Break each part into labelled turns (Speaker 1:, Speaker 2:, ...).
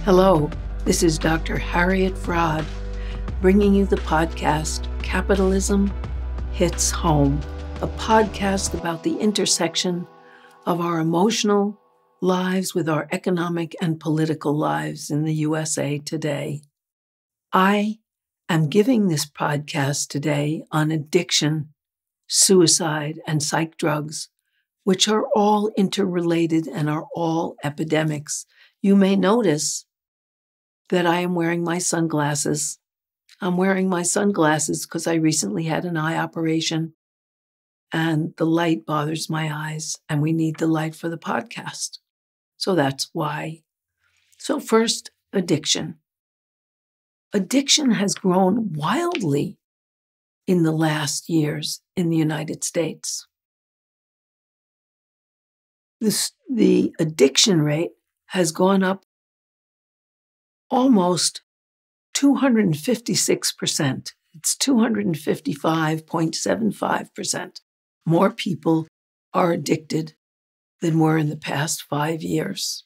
Speaker 1: Hello, this is Dr. Harriet Fraud, bringing you the podcast Capitalism Hits Home, a podcast about the intersection of our emotional lives with our economic and political lives in the USA today. I am giving this podcast today on addiction, suicide, and psych drugs, which are all interrelated and are all epidemics. You may notice that I am wearing my sunglasses. I'm wearing my sunglasses because I recently had an eye operation and the light bothers my eyes and we need the light for the podcast. So that's why. So first, addiction. Addiction has grown wildly in the last years in the United States. The addiction rate has gone up almost 256%. It's 255.75%. More people are addicted than were in the past 5 years.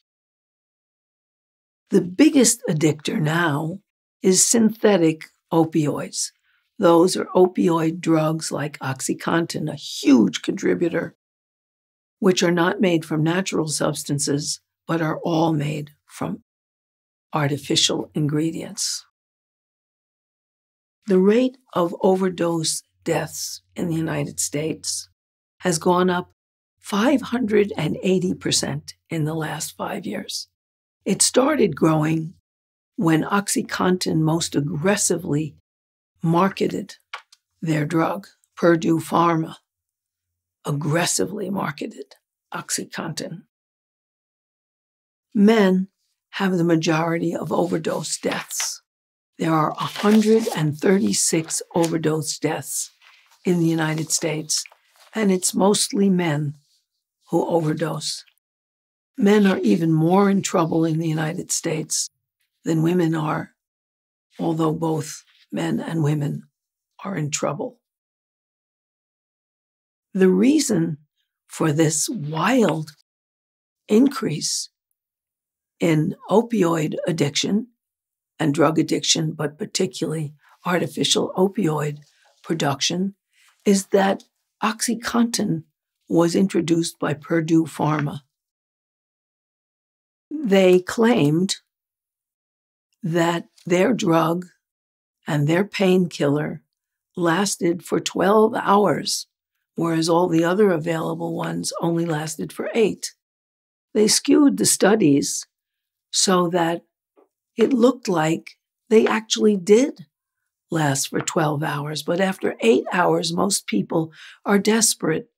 Speaker 1: The biggest addictor now is synthetic opioids. Those are opioid drugs like Oxycontin, a huge contributor, which are not made from natural substances, but are all made from artificial ingredients. The rate of overdose deaths in the United States has gone up 580% in the last 5 years. It started growing when Oxycontin most aggressively marketed their drug. Purdue Pharma aggressively marketed Oxycontin. Men have the majority of overdose deaths. There are 136 overdose deaths in the United States, and it's mostly men who overdose. Men are even more in trouble in the United States than women are, although both men and women are in trouble. The reason for this wild increase in opioid addiction and drug addiction, but particularly artificial opioid production, is that Oxycontin was introduced by Purdue Pharma. They claimed that their drug and their painkiller lasted for 12 hours, whereas all the other available ones only lasted for 8. They skewed the studies so that it looked like they actually did last for 12 hours. But after 8 hours, most people are desperate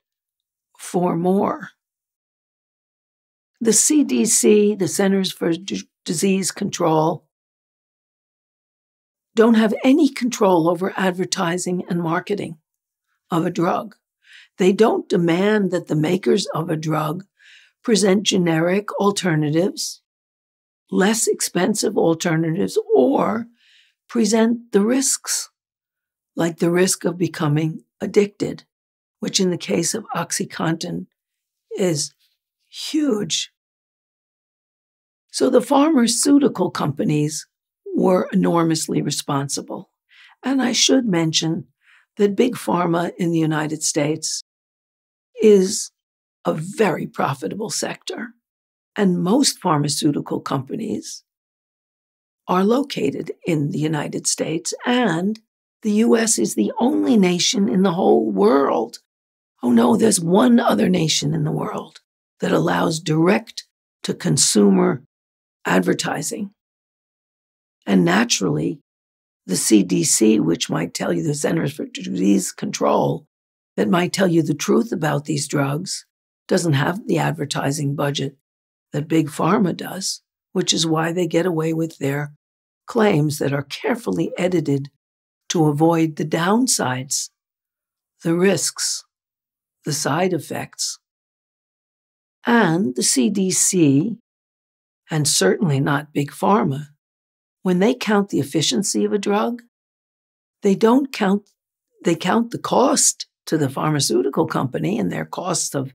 Speaker 1: for more. The CDC, the Centers for Disease Control, don't have any control over advertising and marketing of a drug. They don't demand that the makers of a drug present generic alternatives, less expensive alternatives, or present the risks, like the risk of becoming addicted, which in the case of Oxycontin is huge. So the pharmaceutical companies were enormously responsible. And I should mention that big pharma in the United States is a very profitable sector. And most pharmaceutical companies are located in the United States, and the U.S. is the only nation in the whole world. Oh no, there's one other nation in the world that allows direct-to-consumer advertising. And naturally, the CDC, which might tell you, the Centers for Disease Control, that might tell you the truth about these drugs, doesn't have the advertising budget that Big Pharma does, which is why they get away with their claims that are carefully edited to avoid the downsides, the risks, the side effects. And the CDC, and certainly not Big Pharma, when they count the efficiency of a drug, they count the cost to the pharmaceutical company and their costs of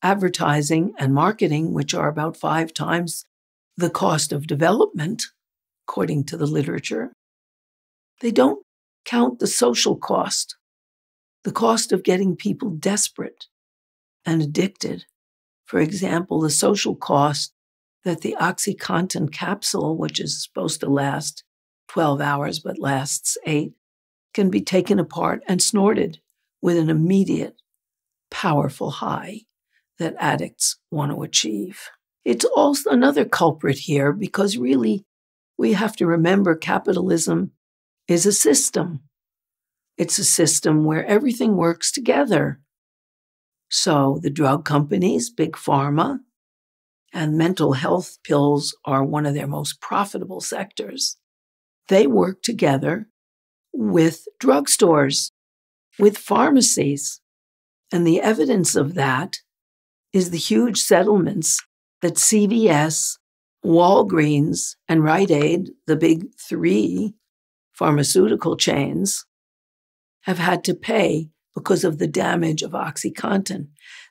Speaker 1: advertising and marketing, which are about 5 times the cost of development, according to the literature. They don't count the social cost, the cost of getting people desperate and addicted. For example, the social cost that the Oxycontin capsule, which is supposed to last 12 hours but lasts 8, can be taken apart and snorted with an immediate, powerful high that addicts want to achieve. It's also another culprit here because really we have to remember capitalism is a system. It's a system where everything works together. So the drug companies, big pharma, and mental health pills are one of their most profitable sectors. They work together with drugstores, with pharmacies. And the evidence of that is the huge settlements that CVS, Walgreens, and Rite Aid, the big 3 pharmaceutical chains, have had to pay because of the damage of Oxycontin.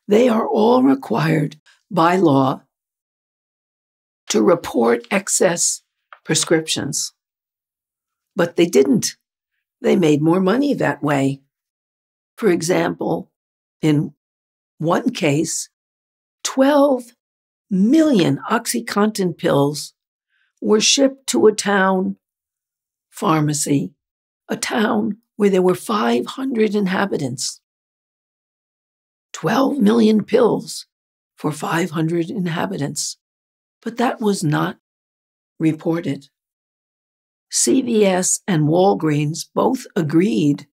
Speaker 1: They are all required by law to report excess prescriptions. But they didn't. They made more money that way. For example, in one case, 12 million Oxycontin pills were shipped to a town pharmacy, a town where there were 500 inhabitants. 12 million pills for 500 inhabitants. But that was not reported. CVS and Walgreens both agreed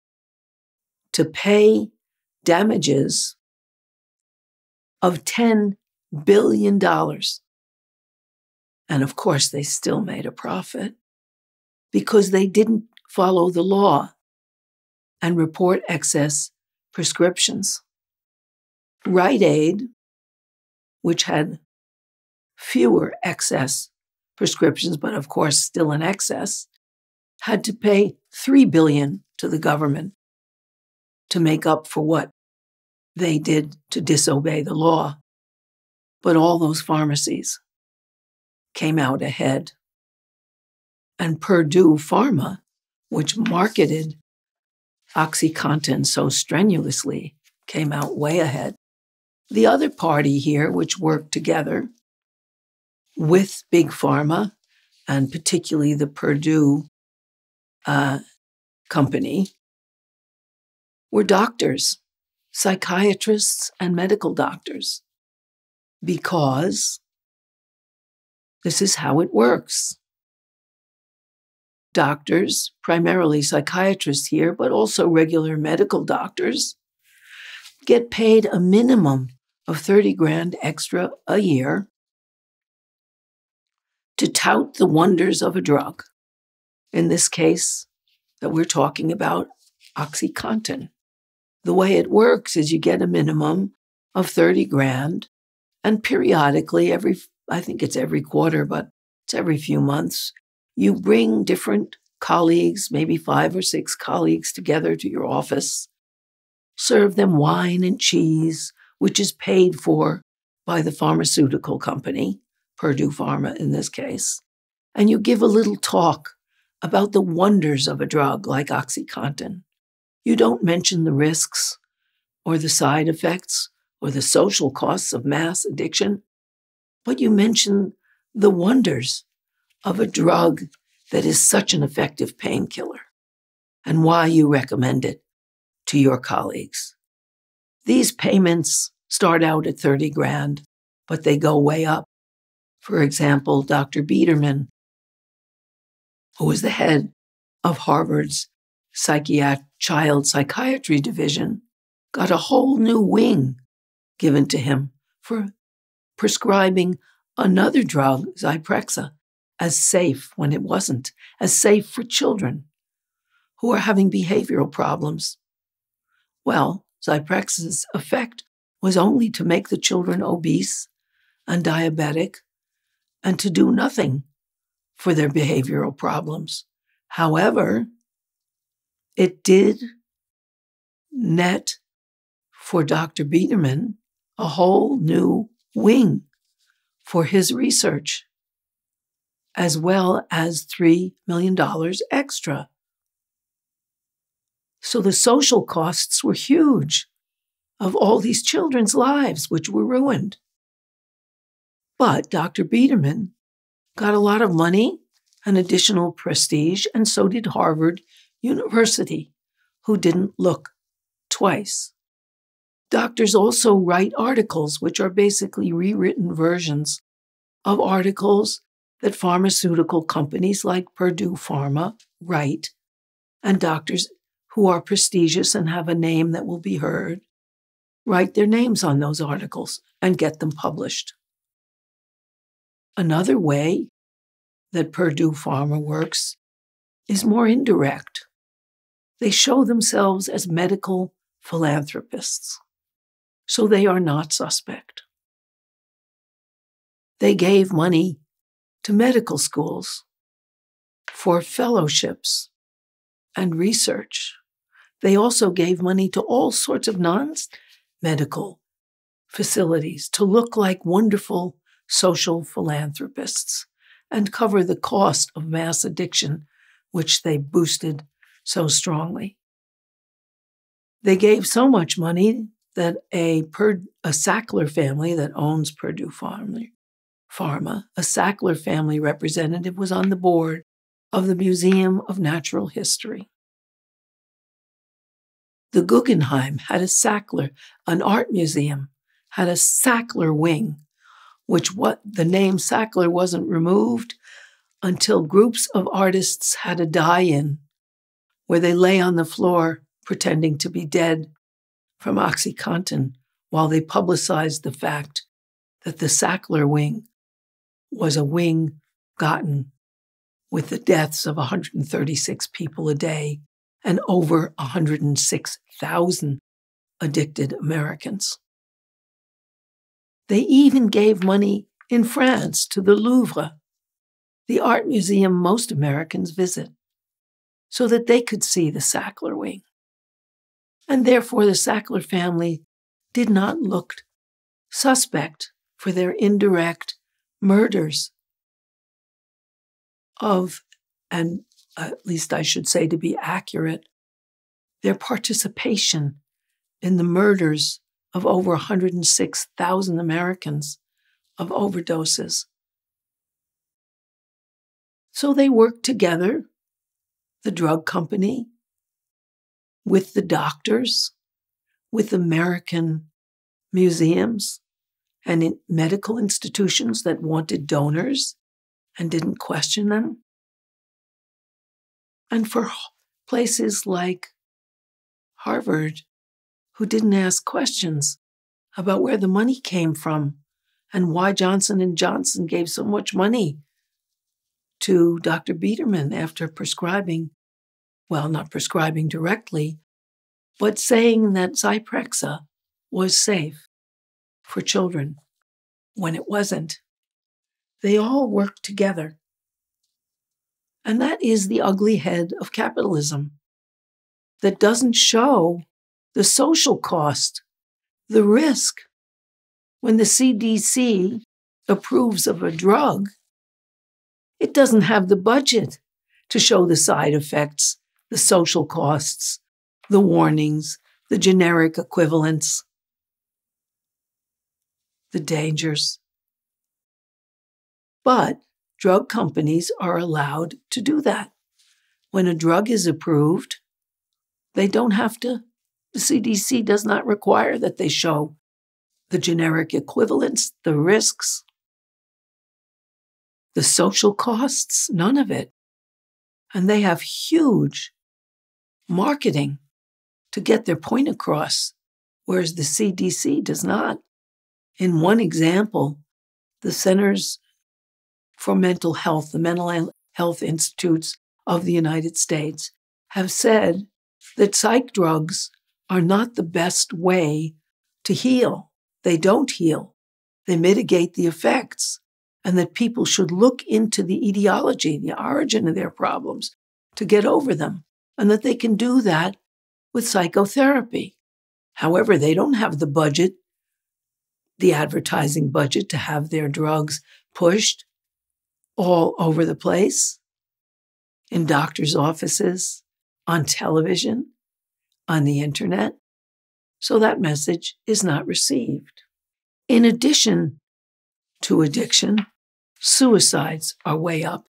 Speaker 1: to pay damages of $10 billion. And of course, they still made a profit because they didn't follow the law and report excess prescriptions. Rite Aid, which had fewer excess prescriptions, but of course still in excess, had to pay $3 billion to the government to make up for what they did to disobey the law. But all those pharmacies came out ahead. And Purdue Pharma, which marketed Oxycontin so strenuously, came out way ahead. The other party here, which worked together with Big Pharma, and particularly the Purdue company, were doctors, psychiatrists, and medical doctors, because this is how it works. Doctors, primarily psychiatrists here, but also regular medical doctors, get paid a minimum of 30 grand extra a year to tout the wonders of a drug. In this case that we're talking about, Oxycontin. The way it works is you get a minimum of 30 grand, and periodically, I think it's every quarter, but it's every few months, you bring different colleagues, maybe 5 or 6 colleagues together to your office, serve them wine and cheese, which is paid for by the pharmaceutical company, Purdue Pharma in this case, and you give a little talk about the wonders of a drug like Oxycontin. You don't mention the risks or the side effects or the social costs of mass addiction, but you mention the wonders of a drug that is such an effective painkiller and why you recommend it to your colleagues. These payments start out at 30 grand, but they go way up. For example, Dr. Biederman, who was the head of Harvard's child psychiatry division, got a whole new wing given to him for prescribing another drug, Zyprexa, as safe when it wasn't, as safe for children who are having behavioral problems. Well, Zyprexa's effect was only to make the children obese and diabetic and to do nothing for their behavioral problems. However, it did net for Dr. Biederman a whole new wing for his research. as well as $3 million extra. So the social costs were huge of all these children's lives, which were ruined. But Dr. Biederman got a lot of money and additional prestige, and so did Harvard University, who didn't look twice. Doctors also write articles, which are basically rewritten versions of articles that pharmaceutical companies like Purdue Pharma write, and doctors who are prestigious and have a name that will be heard write their names on those articles and get them published. Another way that Purdue Pharma works is more indirect. They show themselves as medical philanthropists, so they are not suspect. They gave money to medical schools for fellowships and research. They also gave money to all sorts of non-medical facilities to look like wonderful social philanthropists and cover the cost of mass addiction, which they boosted so strongly. They gave so much money that a Sackler family that owns Purdue Pharma, a Sackler family representative, was on the board of the Museum of Natural History. The Guggenheim had an art museum, had a Sackler wing, the name Sackler wasn't removed until groups of artists had a die-in where they lay on the floor pretending to be dead from Oxycontin while they publicized the fact that the Sackler wing was a wing gotten with the deaths of 136 people a day and over 106,000 addicted Americans. They even gave money in France to the Louvre, the art museum most Americans visit, so that they could see the Sackler wing. And therefore the Sackler family did not look suspect for their indirect murders of, and at least I should say to be accurate, their participation in the murders of over 106,000 Americans of overdoses. So they worked together, the drug company, with the doctors, with American museums and in medical institutions that wanted donors and didn't question them. And for places like Harvard, who didn't ask questions about where the money came from and why Johnson & Johnson gave so much money to Dr. Biederman after prescribing, well, not prescribing directly, but saying that Zyprexa was safe for children when it wasn't. They all worked together. And that is the ugly head of capitalism that doesn't show the social cost, the risk. When the CDC approves of a drug, it doesn't have the budget to show the side effects, the social costs, the warnings, the generic equivalents, the dangers. But drug companies are allowed to do that. When a drug is approved, they don't have to, the CDC does not require that they show the generic equivalents, the risks, the social costs, none of it. And they have huge marketing to get their point across, whereas the CDC does not. In one example, the Centers for Mental Health, the Mental Health Institutes of the United States, have said that psych drugs are not the best way to heal. They don't heal. They mitigate the effects, and that people should look into the etiology, the origin of their problems, to get over them, and that they can do that with psychotherapy. However, they don't have the budget, the advertising budget, to have their drugs pushed all over the place, in doctors' offices, on television, on the internet, so that message is not received. In addition to addiction, suicides are way up.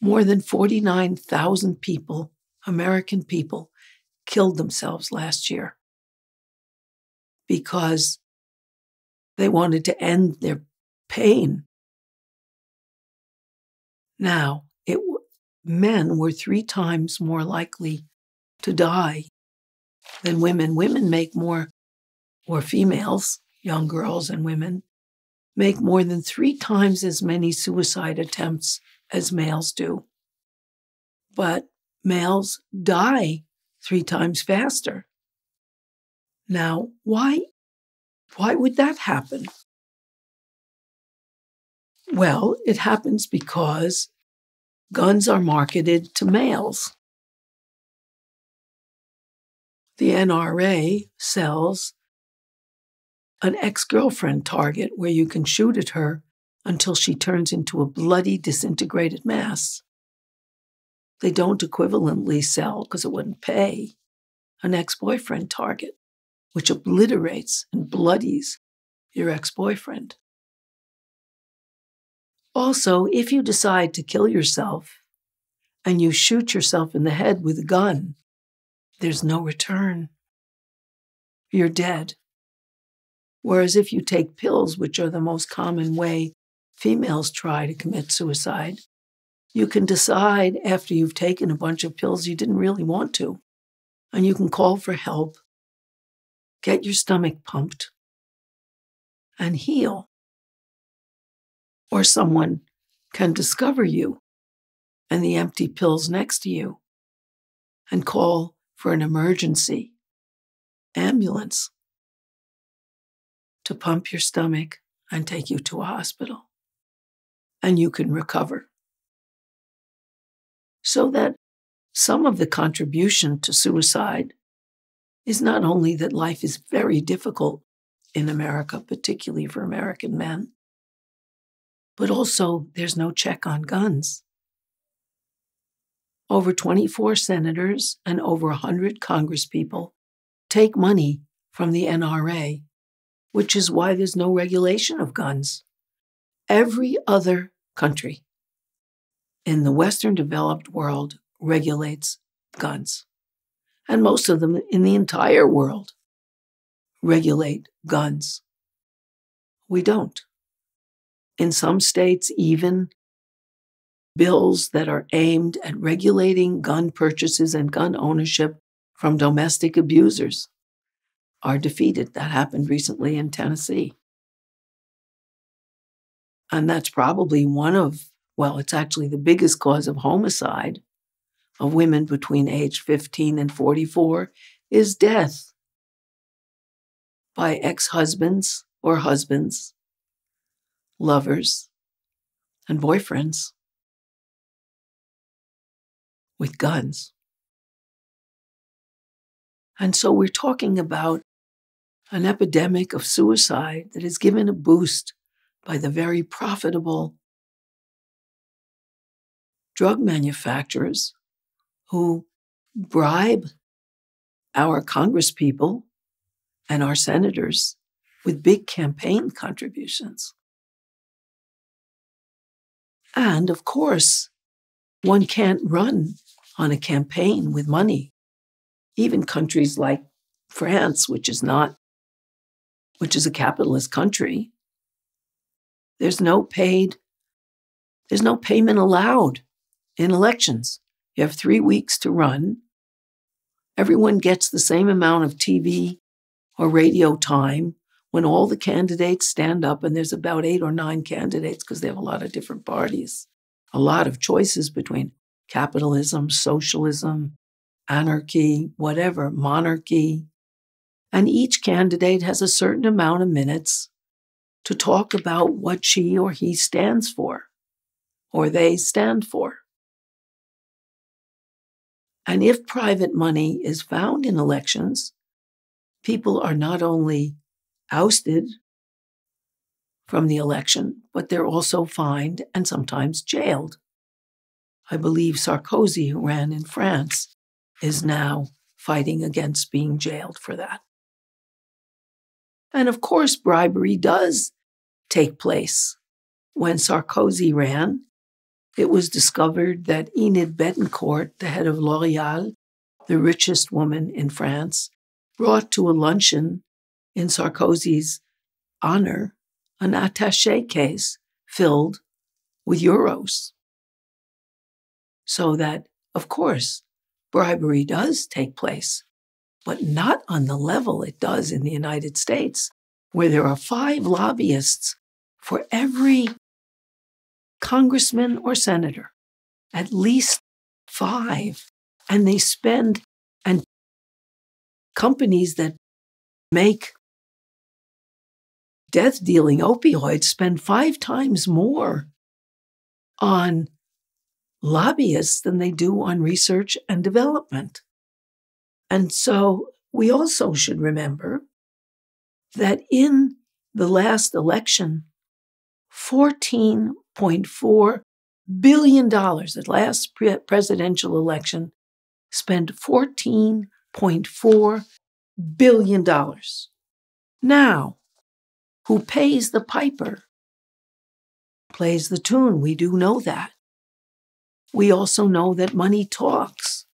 Speaker 1: More than 49,000 people, American people, killed themselves last year because they wanted to end their pain. Now, men were 3 times more likely to die than women. Women make more, or females, young girls and women, make more than 3 times as many suicide attempts as males do. But males die 3 times faster. Now, why would that happen? Well, it happens because guns are marketed to males. The NRA sells an ex-girlfriend target where you can shoot at her until she turns into a bloody, disintegrated mass. They don't equivalently sell, because it wouldn't pay, an ex-boyfriend target, which obliterates and bloodies your ex-boyfriend. Also, if you decide to kill yourself and you shoot yourself in the head with a gun, there's no return. You're dead. Whereas if you take pills, which are the most common way females try to commit suicide, you can decide after you've taken a bunch of pills you didn't really want to, and you can call for help, get your stomach pumped, and heal. Or someone can discover you and the empty pills next to you and call for an emergency ambulance to pump your stomach and take you to a hospital. And you can recover. So that some of the contribution to suicide is not only that life is very difficult in America, particularly for American men, but also there's no check on guns. Over 24 senators and over 100 congresspeople take money from the NRA, which is why there's no regulation of guns. Every other country in the Western developed world regulates guns. And most of them in the entire world regulate guns. We don't. In some states, even bills that are aimed at regulating gun purchases and gun ownership from domestic abusers are defeated. That happened recently in Tennessee. And that's probably it's actually the biggest cause of homicide of women between age 15 and 44 is death by ex-husbands or husbands, lovers, and boyfriends with guns. And so we're talking about an epidemic of suicide that is given a boost by the very profitable drug manufacturers who bribe our congresspeople and our senators with big campaign contributions. And of course, one can't run on a campaign with money. Even countries like France, which is a capitalist country, there's no payment allowed in elections. You have 3 weeks to run. Everyone gets the same amount of TV or radio time when all the candidates stand up, and there's about 8 or 9 candidates because they have a lot of different parties, a lot of choices between capitalism, socialism, anarchy, whatever, monarchy. And each candidate has a certain amount of minutes to talk about what she or he stands for, or they stand for. And if private money is found in elections, people are not only ousted from the election, but they're also fined and sometimes jailed. I believe Sarkozy, who ran in France, is now fighting against being jailed for that. And of course, bribery does take place. When Sarkozy ran, it was discovered that Enid Betancourt, the head of L'Oréal, the richest woman in France, brought to a luncheon in Sarkozy's honor an attaché case filled with euros. So that, of course, bribery does take place, but not on the level it does in the United States, where there are 5 lobbyists for every congressman or senator, at least 5. And they spend, and companies that make death-dealing opioids spend 5 times more on lobbyists than they do on research and development. And so we also should remember that in the last election, $14.4 billion, the last presidential election, spent $14.4 billion. Now, who pays the piper plays the tune. We do know that. We also know that money talks,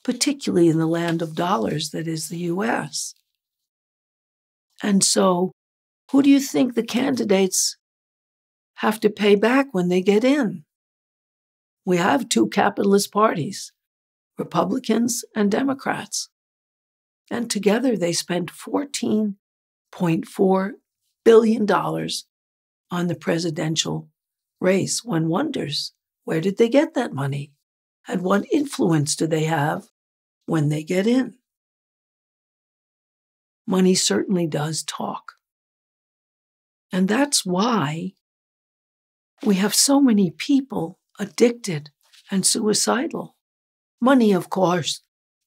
Speaker 1: particularly in the land of dollars that is the U.S. And so, who do you think the candidates have to pay back when they get in? We have 2 capitalist parties, Republicans and Democrats. And together they spent $14.4 billion on the presidential race. One wonders, where did they get that money? And what influence do they have when they get in? Money certainly does talk. And that's why we have so many people addicted and suicidal. Money, of course,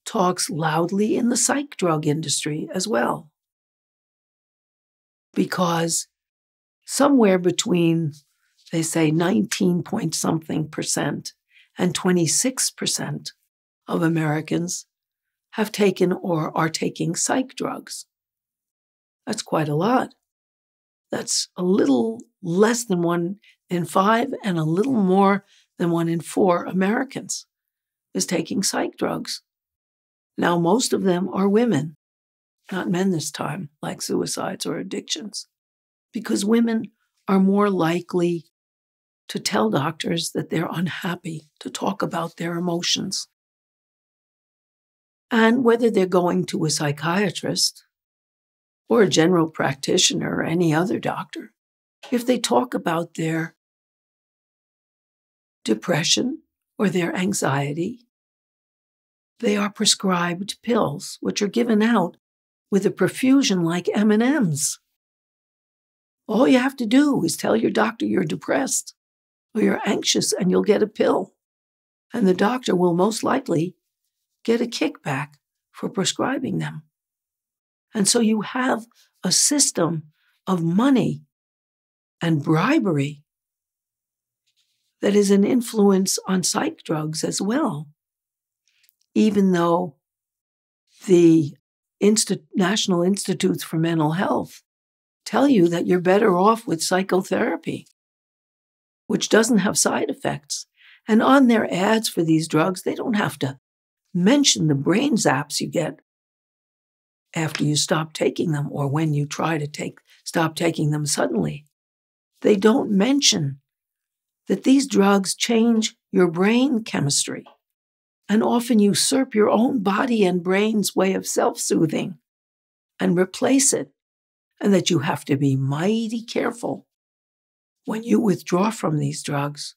Speaker 1: talks loudly in the psych drug industry as well. Because somewhere between, they say, 19-point-something% and 26% of Americans have taken or are taking psych drugs. That's quite a lot. That's a little less than 1 in 5 and a little more than 1 in 4 Americans is taking psych drugs. Now, most of them are women, not men this time, like suicides or addictions, because women are more likely to tell doctors that they're unhappy, to talk about their emotions. And whether they're going to a psychiatrist or a general practitioner or any other doctor, if they talk about their depression or their anxiety, they are prescribed pills, which are given out with a profusion like M&Ms. All you have to do is tell your doctor you're depressed or you're anxious and you'll get a pill. And the doctor will most likely get a kickback for prescribing them. And so you have a system of money and bribery that is an influence on psych drugs as well, even though the National Institutes for Mental Health tell you that you're better off with psychotherapy, which doesn't have side effects. And on their ads for these drugs, they don't have to mention the brain zaps you get after you stop taking them or when you try to stop taking them suddenly. They don't mention that these drugs change your brain chemistry and often usurp your own body and brain's way of self-soothing and replace it, and that you have to be mighty careful when you withdraw from these drugs,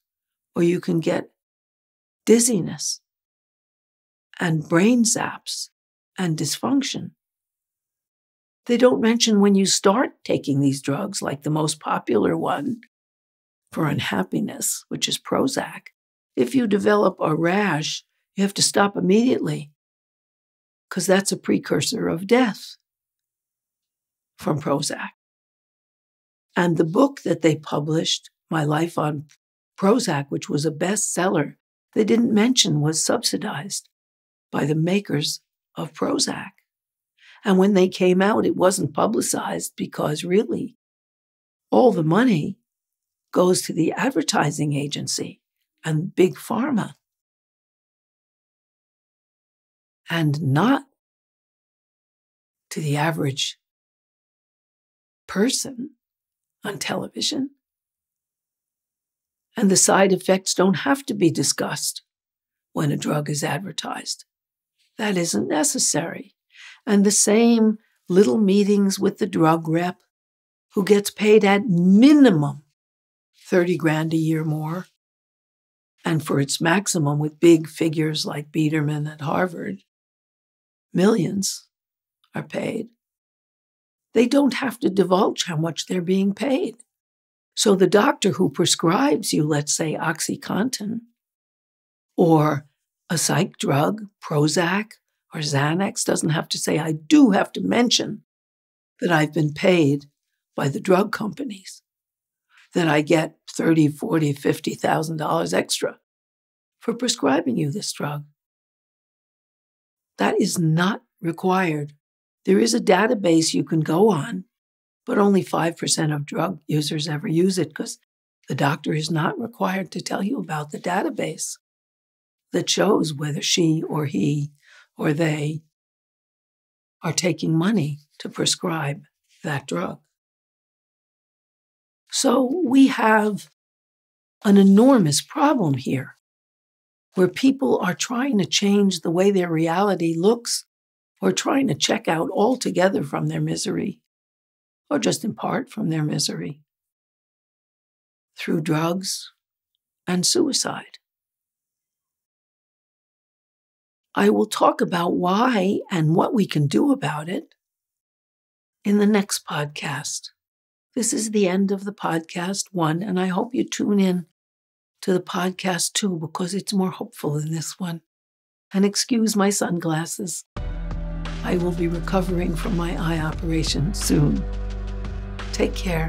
Speaker 1: or you can get dizziness and brain zaps and dysfunction. They don't mention when you start taking these drugs, like the most popular one for unhappiness, which is Prozac. If you develop a rash, you have to stop immediately because that's a precursor of death from Prozac. And the book that they published, My Life on Prozac, which was a bestseller, they didn't mention was subsidized by the makers of Prozac. And when they came out, it wasn't publicized because really all the money goes to the advertising agency and big pharma and not to the average person on television. And the side effects don't have to be discussed when a drug is advertised. That isn't necessary. And the same little meetings with the drug rep who gets paid at minimum $30,000 a year more. And for its maximum with big figures like Biederman at Harvard, millions are paid. They don't have to divulge how much they're being paid. So the doctor who prescribes you, let's say, Oxycontin, or a psych drug, Prozac, or Xanax, doesn't have to say, I do have to mention that I've been paid by the drug companies, that I get $30,000, $40,000, $50,000 extra for prescribing you this drug. That is not required. There is a database you can go on, but only 5% of drug users ever use it because the doctor is not required to tell you about the database that shows whether she or he or they are taking money to prescribe that drug. So we have an enormous problem here where people are trying to change the way their reality looks or trying to check out altogether from their misery, or just in part from their misery, through drugs and suicide. I will talk about why and what we can do about it in the next podcast. This is the end of the podcast 1, and I hope you tune in to the podcast 2 because it's more hopeful than this one. And excuse my sunglasses. I will be recovering from my eye operation soon. Take care.